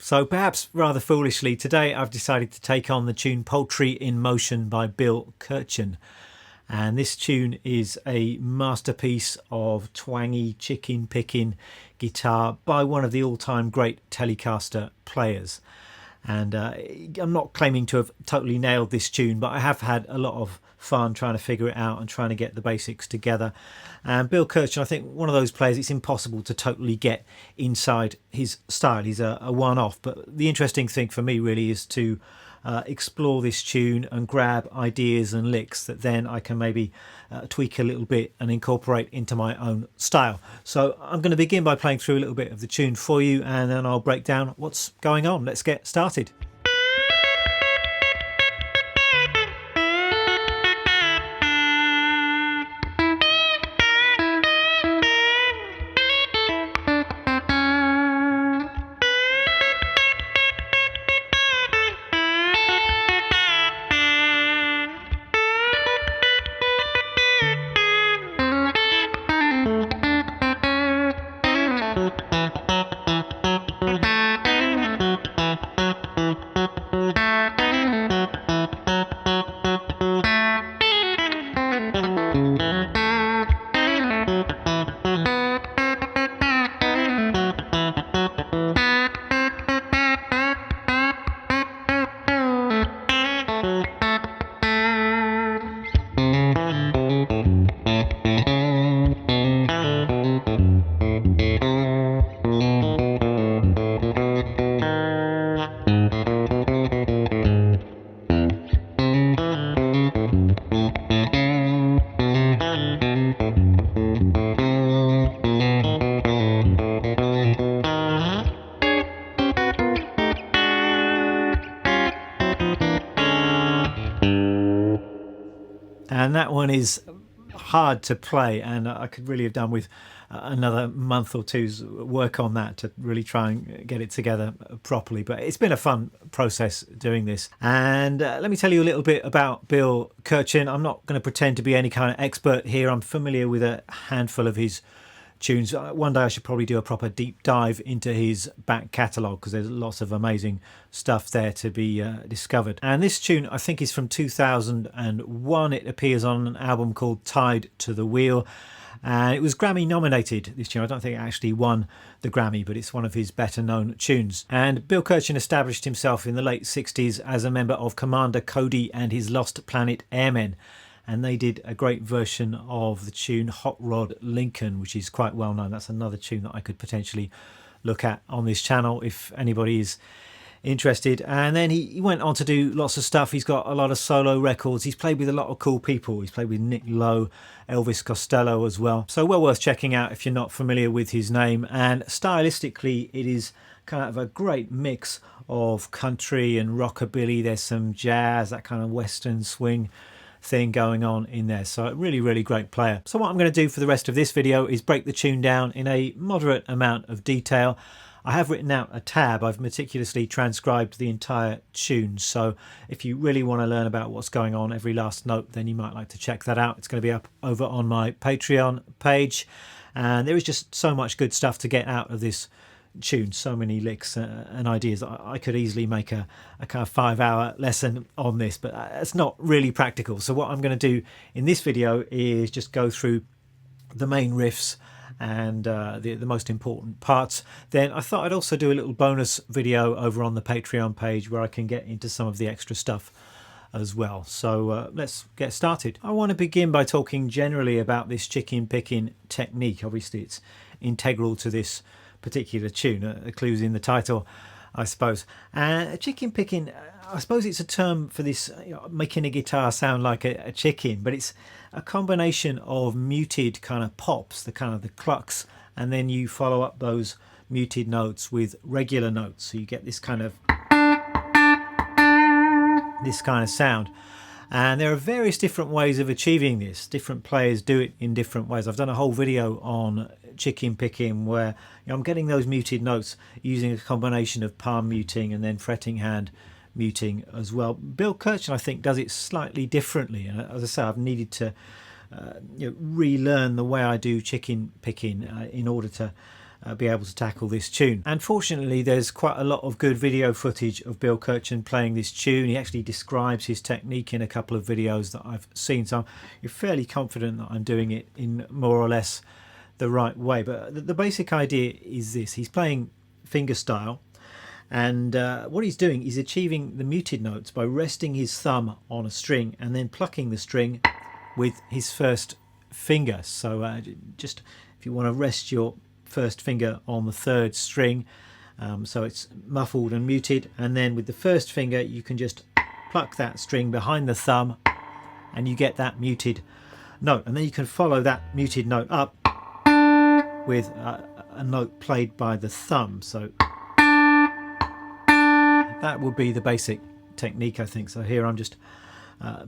So perhaps rather foolishly, today I've decided to take on the tune Poultry in Motion by Bill Kirchen. And this tune is a masterpiece of twangy chicken picking guitar by one of the all-time great Telecaster players. And I'm not claiming to have totally nailed this tune, but I have had a lot of fun trying to figure it out and trying to get the basics together. And Bill Kirchen, I think, one of those players it's impossible to totally get inside his style. He's a one-off, but the interesting thing for me really is to explore this tune and grab ideas and licks that then I can maybe tweak a little bit and incorporate into my own style. So I'm going to begin by playing through a little bit of the tune for you, and then I'll break down what's going on. Let's get started. And that one is hard to play, and I could really have done with another month or two's work on that to really try and get it together properly. But it's been a fun process doing this. And let me tell you a little bit about Bill Kirchen. I'm not going to pretend to be any kind of expert here. I'm familiar with a handful of his tunes. One day I should probably do a proper deep dive into his back catalogue, because there's lots of amazing stuff there to be discovered. And this tune I think is from 2001. It appears on an album called Tied to the Wheel, and it was Grammy nominated, this tune. I don't think it actually won the Grammy, but it's one of his better known tunes. And Bill Kirchen established himself in the late 60s as a member of Commander Cody and his Lost Planet Airmen, and they did a great version of the tune Hot Rod Lincoln, which is quite well known. That's another tune that I could potentially look at on this channel if anybody is interested. And then he went on to do lots of stuff. He's got a lot of solo records. He's played with a lot of cool people. He's played with Nick Lowe, Elvis Costello as well. So well worth checking out if you're not familiar with his name. And stylistically, it is kind of a great mix of country and rockabilly. There's some jazz, that kind of western swing thing going on in there. So really great player. So what I'm going to do for the rest of this video is break the tune down in a moderate amount of detail. I have written out a tab. I've meticulously transcribed the entire tune, so if you really want to learn about what's going on, every last note, then you might like to check that out. It's going to be up over on my Patreon page, and there is just so much good stuff to get out of this tune, so many licks and ideas. I could easily make a kind of 5-hour lesson on this, but it's not really practical. So what I'm going to do in this video is just go through the main riffs and the most important parts. Then I thought I'd also do a little bonus video over on the Patreon page where I can get into some of the extra stuff as well. So let's get started. I want to begin by talking generally about this chicken picking technique. Obviously it's integral to this particular tune. The clue's in the title, I suppose. Chicken picking, I suppose it's a term for this, making a guitar sound like a chicken, but it's a combination of muted kind of pops, the kind of the clucks, and then you follow up those muted notes with regular notes, so you get this kind of sound. And there are various different ways of achieving this. Different players do it in different ways. I've done a whole video on chicken picking where I'm getting those muted notes using a combination of palm muting and then fretting hand muting as well. Bill Kirchen, I think, does it slightly differently, and as I say, I've needed to relearn the way I do chicken picking in order to be able to tackle this tune. And fortunately there's quite a lot of good video footage of Bill Kirchen playing this tune. He actually describes his technique in a couple of videos that I've seen, so I'm fairly confident that I'm doing it in more or less the right way. But the basic idea is this: he's playing finger style, and what he's doing is achieving the muted notes by resting his thumb on a string and then plucking the string with his first finger. So just if you want to rest your first finger on the third string, so it's muffled and muted, and then with the first finger you can just pluck that string behind the thumb and you get that muted note, and then you can follow that muted note up with a note played by the thumb. So that would be the basic technique, I think. So here I'm just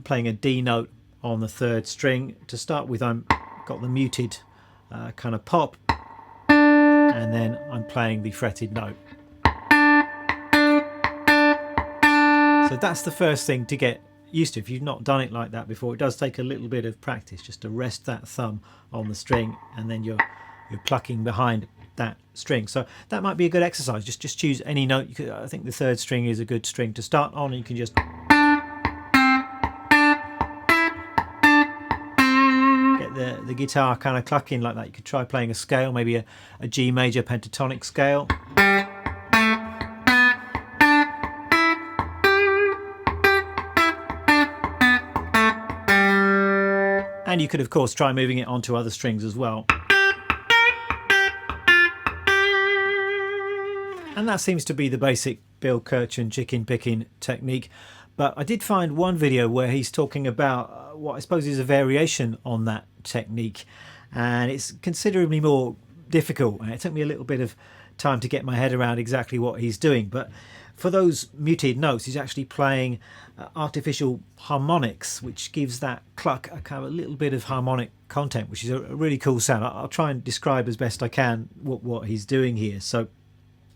playing a D note on the third string. To start with, I'm got the muted kind of pop, and then I'm playing the fretted note. So that's the first thing to get used to if you've not done it like that before. It does take a little bit of practice just to rest that thumb on the string, and then you're plucking behind that string. So that might be a good exercise. Just choose any note. I think the third string is a good string to start on, and you can just get the guitar kind of clucking like that. You could try playing a scale, maybe a G major pentatonic scale. And you could of course try moving it onto other strings as well. And that seems to be the basic Bill Kirchen chicken picking technique. But I did find one video where he's talking about what I suppose is a variation on that technique, and it's considerably more difficult, and it took me a little bit of time to get my head around exactly what he's doing. But for those muted notes, he's actually playing artificial harmonics, which gives that cluck a kind of a little bit of harmonic content, which is a really cool sound. I'll try and describe as best I can what he's doing here. So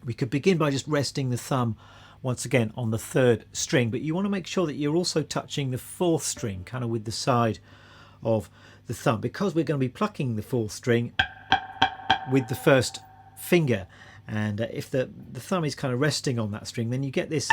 we could begin by just resting the thumb once again on the third string, but you want to make sure that you're also touching the fourth string kind of with the side of the thumb, because we're going to be plucking the fourth string with the first finger. And if the thumb is kind of resting on that string, then you get this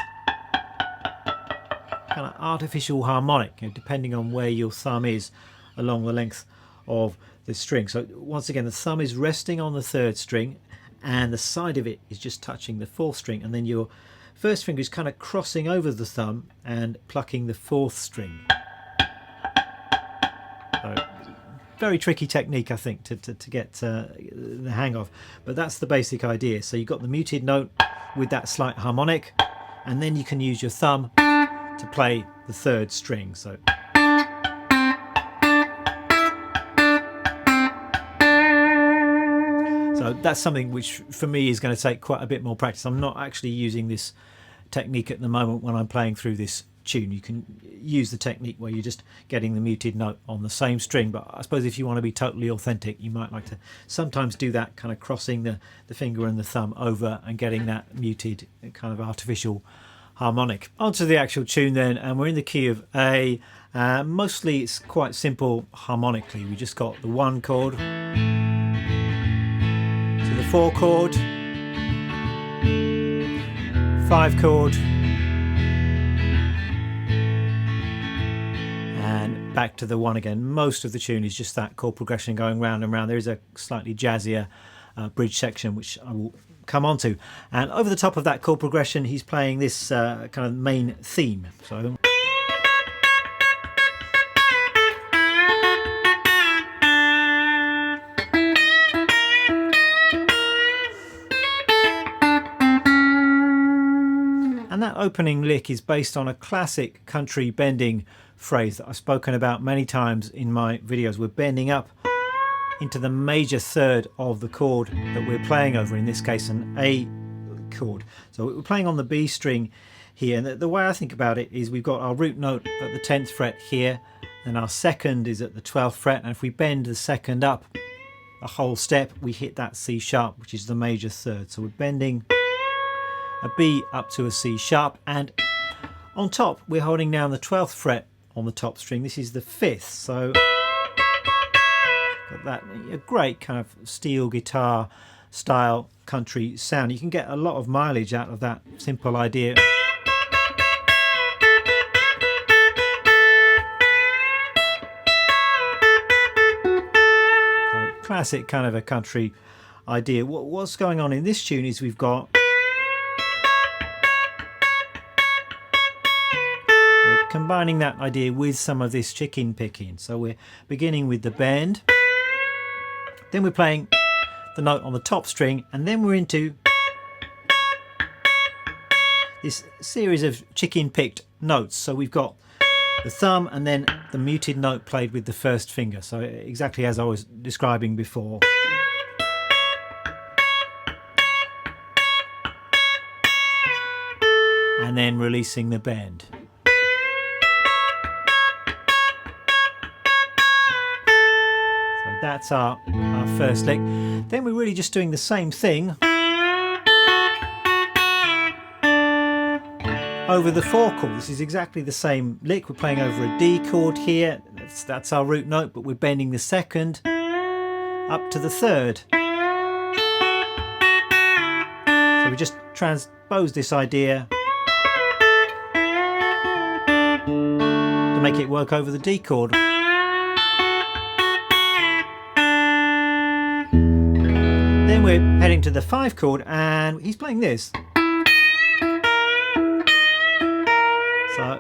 kind of artificial harmonic, depending on where your thumb is along the length of the string. So once again, the thumb is resting on the third string and the side of it is just touching the fourth string, and then your first finger is kind of crossing over the thumb and plucking the fourth string. So, very tricky technique, I think, to get the hang of, but that's the basic idea. So you've got the muted note with that slight harmonic, and then you can use your thumb to play the third string. So that's something which for me is going to take quite a bit more practice. I'm not actually using this technique at the moment when I'm playing through this tune. You can use the technique where you're just getting the muted note on the same string, but I suppose if you want to be totally authentic, you might like to sometimes do that, kind of crossing the finger and the thumb over and getting that muted kind of artificial harmonic. Onto the actual tune then, and we're in the key of A. Mostly it's quite simple harmonically. We just got the 1 chord to the 4 chord, 5 chord, and back to the 1 again. Most of the tune is just that chord progression going round and round. There is a slightly jazzier bridge section which I will come on to, and over the top of that chord progression he's playing this kind of main theme. So and that opening lick is based on a classic country bending phrase that I've spoken about many times in my videos. We're bending up into the major third of the chord that we're playing over, in this case an A chord. So we're playing on the B string here, and the way I think about it is we've got our root note at the 10th fret here, and our second is at the 12th fret, and if we bend the second up a whole step, we hit that C sharp, which is the major third. So we're bending a B up to a C sharp, and on top we're holding down the 12th fret on the top string. This is the 5th, so got that a great kind of steel guitar style country sound. You can get a lot of mileage out of that simple idea. So, classic kind of a country idea. What's going on in this tune is we've got, we're combining that idea with some of this chicken picking. So we're beginning with the bend, then we're playing the note on the top string, and then we're into this series of chicken picked notes. So we've got the thumb and then the muted note played with the first finger. So exactly as I was describing before. And then releasing the bend. So that's our first lick. Then we're really just doing the same thing over the 4 chord. This is exactly the same lick. We're playing over a D chord here. That's our root note, but we're bending the 2nd up to the 3rd. So we just transpose this idea to make it work over the D chord. Then we're heading to the 5 chord, and he's playing this. So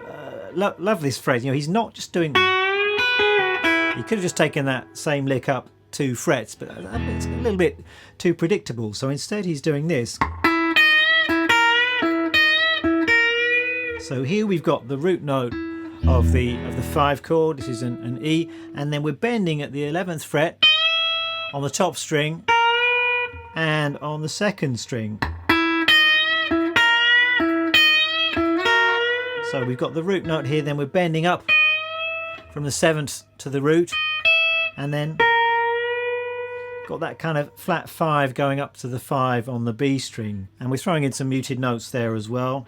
love this phrase. You know, he's not just doing. He could have just taken that same lick up 2 frets, but it's a little bit too predictable. So instead, he's doing this. So here we've got the root note of the 5 chord. This is an E, and then we're bending at the 11th fret on the top string and on the 2nd string. So we've got the root note here, then we're bending up from the 7th to the root, and then got that kind of flat 5 going up to the 5 on the B string, and we're throwing in some muted notes there as well.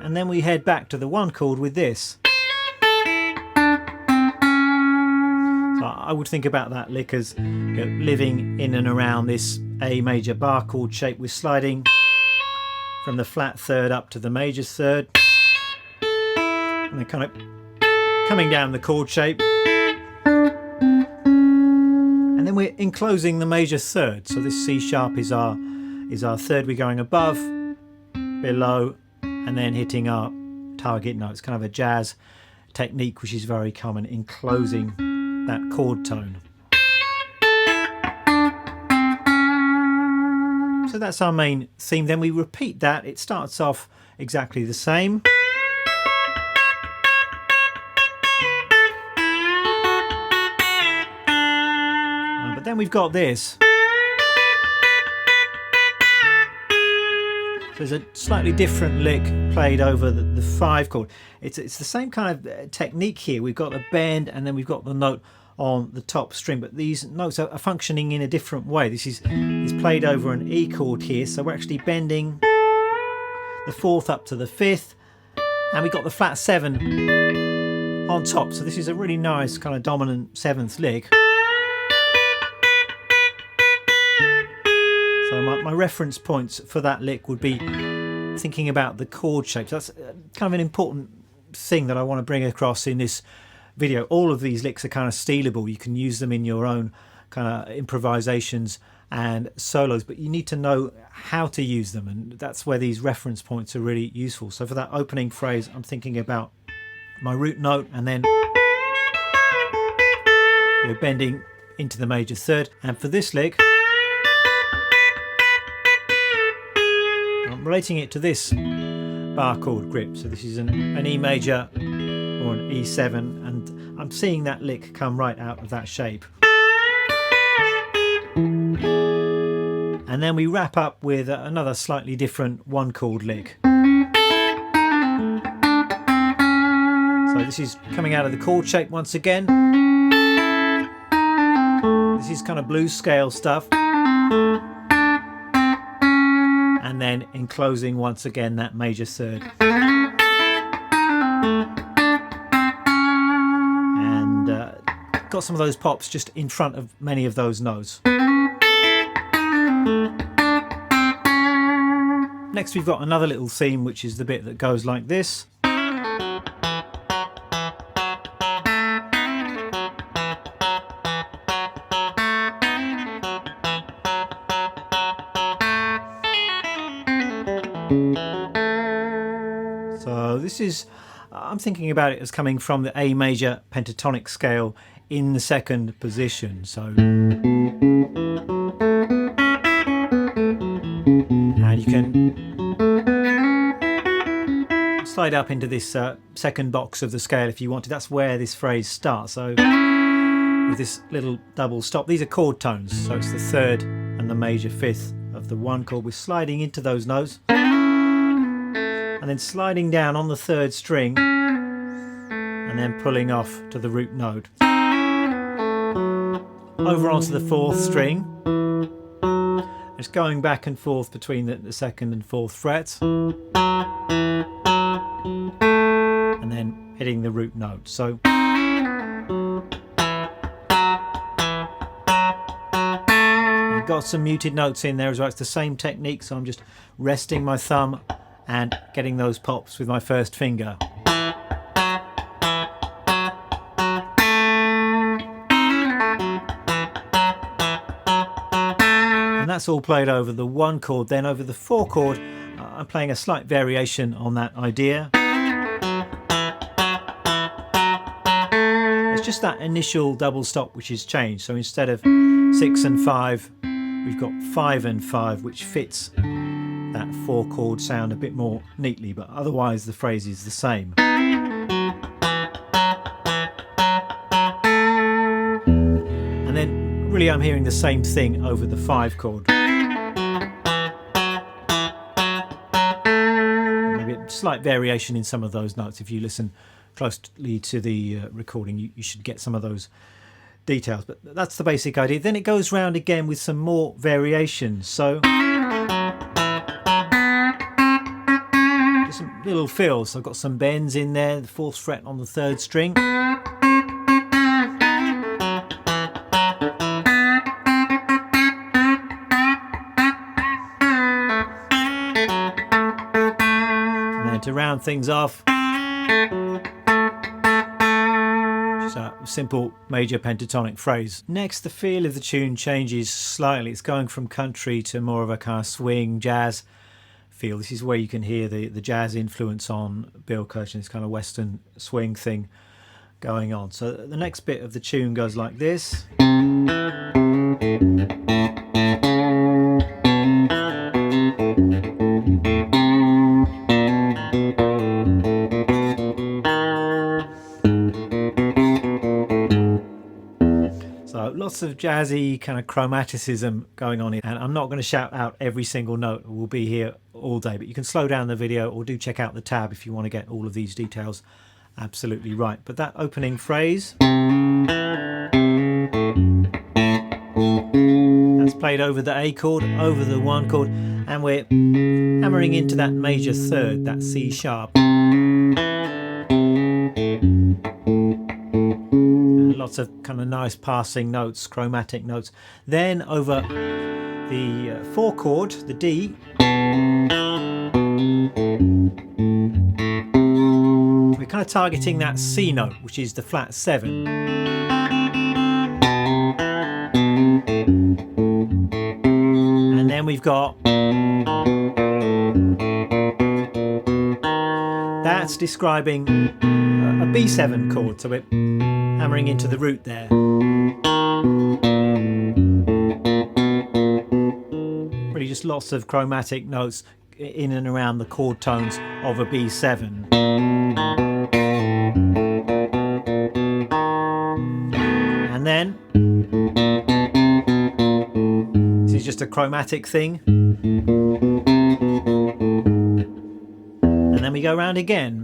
And then we head back to the 1 chord with this. So I would think about that lick as, you know, living in and around this A major bar chord shape. We're sliding from the flat 3rd up to the major 3rd, and then kind of coming down the chord shape, and then we're enclosing the major 3rd. So this C sharp is our 3rd. We're going above, below, and then hitting our target note. It's kind of a jazz technique which is very common, enclosing that chord tone. So that's our main theme. Then we repeat that. It starts off exactly the same. But then we've got this. So there's a slightly different lick played over the 5 chord. It's the same kind of technique here. We've got the bend and then we've got the note on the top string, but these notes are functioning in a different way. This is played over an E chord here, so we're actually bending the 4th up to the 5th, and we've got the flat 7 on top. So this is a really nice kind of dominant 7th lick. So my reference points for that lick would be thinking about the chord shapes. That's kind of an important thing that I want to bring across in this video. All of these licks are kind of stealable. You can use them in your own kind of improvisations and solos, but you need to know how to use them, and that's where these reference points are really useful. So for that opening phrase, I'm thinking about my root note and then we're bending into the major 3rd, and for this lick I'm relating it to this bar chord grip. So this is an E major or an E7, and I'm seeing that lick come right out of that shape. And then we wrap up with another slightly different 1 chord lick. So this is coming out of the chord shape once again. This is kind of blues scale stuff. And then enclosing once again that major 3rd. got some of those pops just in front of many of those notes. Next we've got another little theme, which is the bit that goes like this. So this is, I'm thinking about it as coming from the A major pentatonic scale in the second position. So, and you can slide up into this second box of the scale if you want to. That's where this phrase starts. So with this little double stop, these are chord tones. So it's the third and the major fifth of the one chord. We're sliding into those notes and then sliding down on the third string and then pulling off to the root note. Over onto the fourth string. It's going back and forth between the second and fourth frets. And then hitting the root note. So I've got some muted notes in there as well. It's the same technique, so I'm just resting my thumb and getting those pops with my first finger. And that's all played over the one chord. Then over the four chord, I'm playing a slight variation on that idea. It's just that initial double stop which is changed. So instead of 6 and 5, we've got 5 and 5, which fits that four chord sound a bit more neatly, but otherwise the phrase is the same. And then really I'm hearing the same thing over the 5 chord. Maybe a slight variation in some of those notes. If you listen closely to the recording, you should get some of those details, but that's the basic idea. Then it goes round again with some more variations. So some little fills. So I've got some bends in there, the fourth fret on the third string. And then to round things off, just a simple major pentatonic phrase. Next, the feel of the tune changes slightly. It's going from country to more of a kind of swing, jazz feel. This is where you can hear the jazz influence on Bill Kirchen, this kind of western swing thing going on. So the next bit of the tune goes like this. So lots of jazzy kind of chromaticism going on here, and I'm not going to shout out every single note. We'll be here all day, but you can slow down the video or do check out the tab if you want to get all of these details absolutely right. But that opening phrase, that's played over the A chord, over the one chord, and we're hammering into that major third, that C sharp. Lots of kind of nice passing notes, chromatic notes. Then over the 4 chord, the D, we're kind of targeting that C note, which is the flat 7. And then we've got, that's describing a B7 chord, so we're hammering into the root there. Really just lots of chromatic notes in and around the chord tones of a B7. And then this is just a chromatic thing. And then we go round again.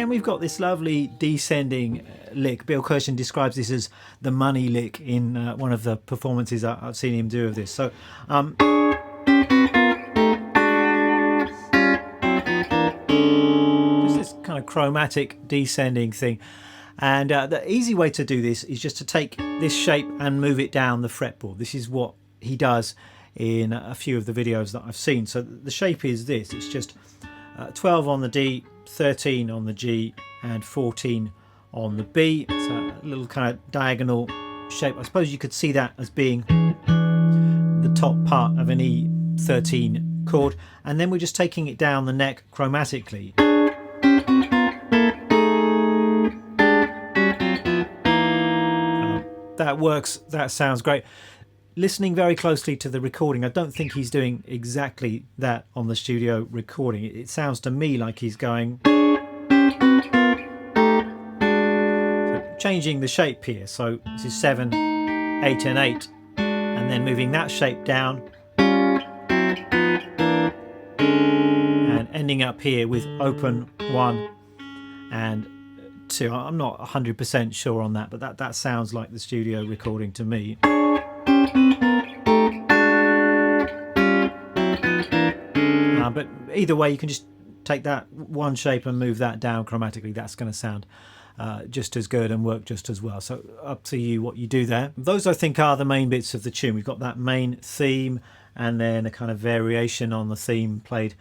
We've got this lovely descending lick. Bill Kirchen describes this as the money lick in one of the performances I've seen him do of this. So just this kind of chromatic descending thing. And the easy way to do this is just to take this shape and move it down the fretboard. This is what he does in a few of the videos that I've seen. So the shape is this. It's just 12 on the D, 13 on the G, and 14 on the B. It's a little kind of diagonal shape. I suppose you could see that as being the top part of an E13 chord. And then we're just taking it down the neck chromatically. That works, that sounds great. Listening very closely to the recording, I don't think he's doing exactly that on the studio recording. It sounds to me like he's going... So changing the shape here. So this is 7, 8 and 8. And then moving that shape down. And ending up here with open 1 and 2. I'm not 100% sure on that, but that sounds like the studio recording to me. But either way, you can just take that one shape and move that down chromatically. That's going to sound just as good and work just as well. So up to you what you do there. Those, I think, are the main bits of the tune. We've got that main theme and then a kind of variation on the theme played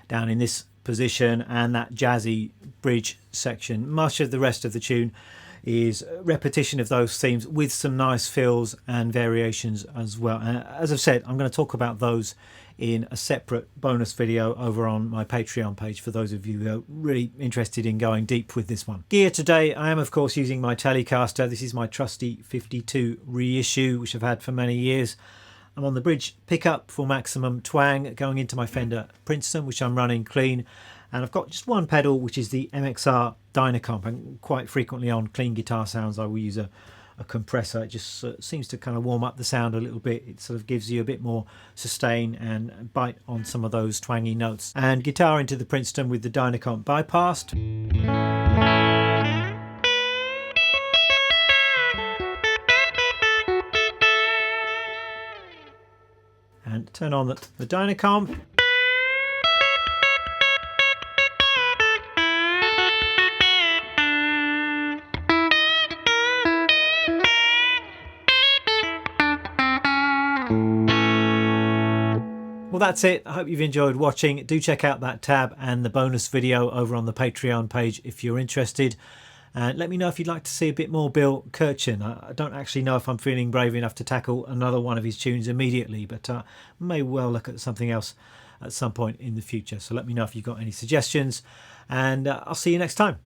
down in this position, and that jazzy bridge section. Much of the rest of the tune is repetition of those themes with some nice fills and variations as well. And as I've said, I'm going to talk about those in a separate bonus video over on my Patreon page for those of you who are really interested in going deep with this one. Gear today, I am of course using my Telecaster. This is my trusty 52 reissue, which I've had for many years. I'm on the bridge pickup for maximum twang, going into my Fender Princeton, which I'm running clean. And I've got just one pedal, which is the MXR Dynacomp. And quite frequently on clean guitar sounds, I will use a compressor. It just seems to kind of warm up the sound a little bit. It sort of gives you a bit more sustain and bite on some of those twangy notes. And guitar into the Princeton with the Dynacomp bypassed. And turn on the Dynacomp. Well, that's it. I hope you've enjoyed watching. Do check out that tab and the bonus video over on the Patreon page if you're interested. And let me know if you'd like to see a bit more Bill Kirchen. I don't actually know if I'm feeling brave enough to tackle another one of his tunes immediately, but may well look at something else at some point in the future. So let me know if you've got any suggestions, and I'll see you next time.